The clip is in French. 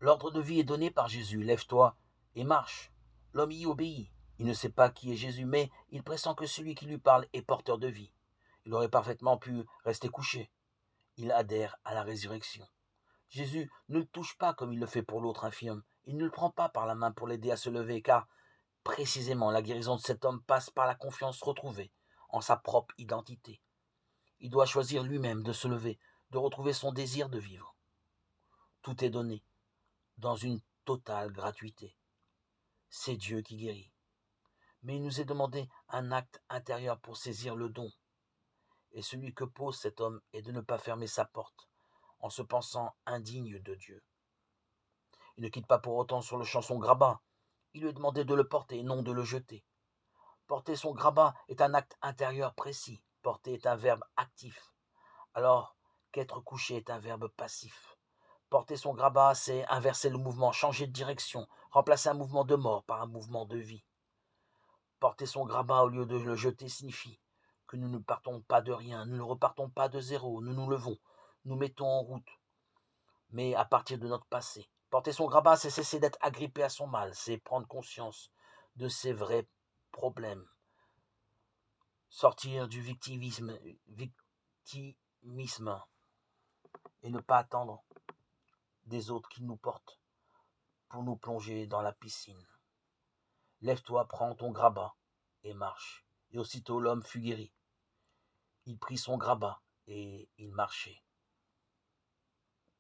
L'ordre de vie est donné par Jésus. Lève-toi et marche. L'homme y obéit. Il ne sait pas qui est Jésus, mais il pressent que celui qui lui parle est porteur de vie. Il aurait parfaitement pu rester couché. Il adhère à la résurrection. Jésus ne le touche pas comme il le fait pour l'autre infirme. Il ne le prend pas par la main pour l'aider à se lever, car précisément la guérison de cet homme passe par la confiance retrouvée en sa propre identité. Il doit choisir lui-même de se lever, de retrouver son désir de vivre. Tout est donné dans une totale gratuité. C'est Dieu qui guérit. Mais il nous est demandé un acte intérieur pour saisir le don. Et celui que pose cet homme est de ne pas fermer sa porte en se pensant indigne de Dieu. Il ne quitte pas pour autant sur le champ son grabat. Il lui est demandé de le porter et non de le jeter. Porter son grabat est un acte intérieur précis. Porter est un verbe actif, alors qu'être couché est un verbe passif. Porter son grabat, c'est inverser le mouvement, changer de direction, remplacer un mouvement de mort par un mouvement de vie. Porter son grabat au lieu de le jeter signifie que nous ne partons pas de rien, nous ne repartons pas de zéro, nous nous levons, nous mettons en route, mais à partir de notre passé. Porter son grabat, c'est cesser d'être agrippé à son mal, c'est prendre conscience de ses vrais problèmes. Sortir du victimisme et ne pas attendre des autres qui nous portent pour nous plonger dans la piscine. Lève-toi, prends ton grabat et marche. Et aussitôt l'homme fut guéri. Il prit son grabat et il marchait.